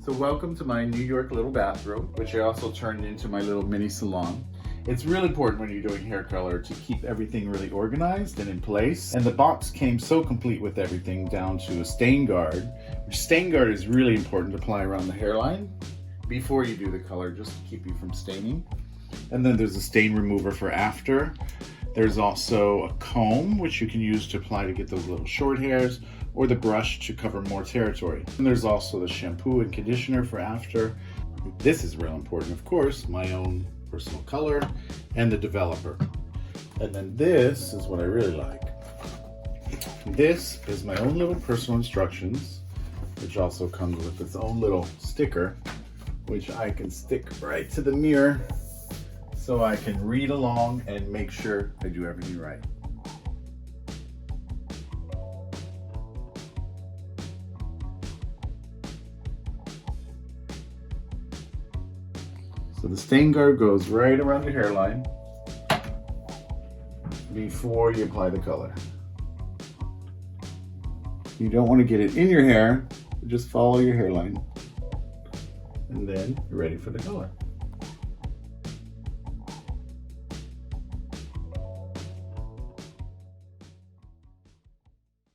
So welcome to my New York little bathroom, which I also turned into my little mini salon. It's really important when you're doing hair color to keep everything really organized and in place. And the box came so complete with everything down to a stain guard, which stain guard is really important to apply around the hairline before you do the color, just to keep you from staining. And then there's a stain remover for after. There's also a comb, which you can use to apply to get those little short hairs, or the brush to cover more territory. And there's also the shampoo and conditioner for after. This is real important, of course, my own personal color and the developer. And then this is what I really like. This is my own little personal instructions, which also comes with its own little sticker, which I can stick right to the mirror so I can read along and make sure I do everything right. So the stain guard goes right around your hairline before you apply the color. You don't want to get it in your hair, just follow your hairline. And then you're ready for the color.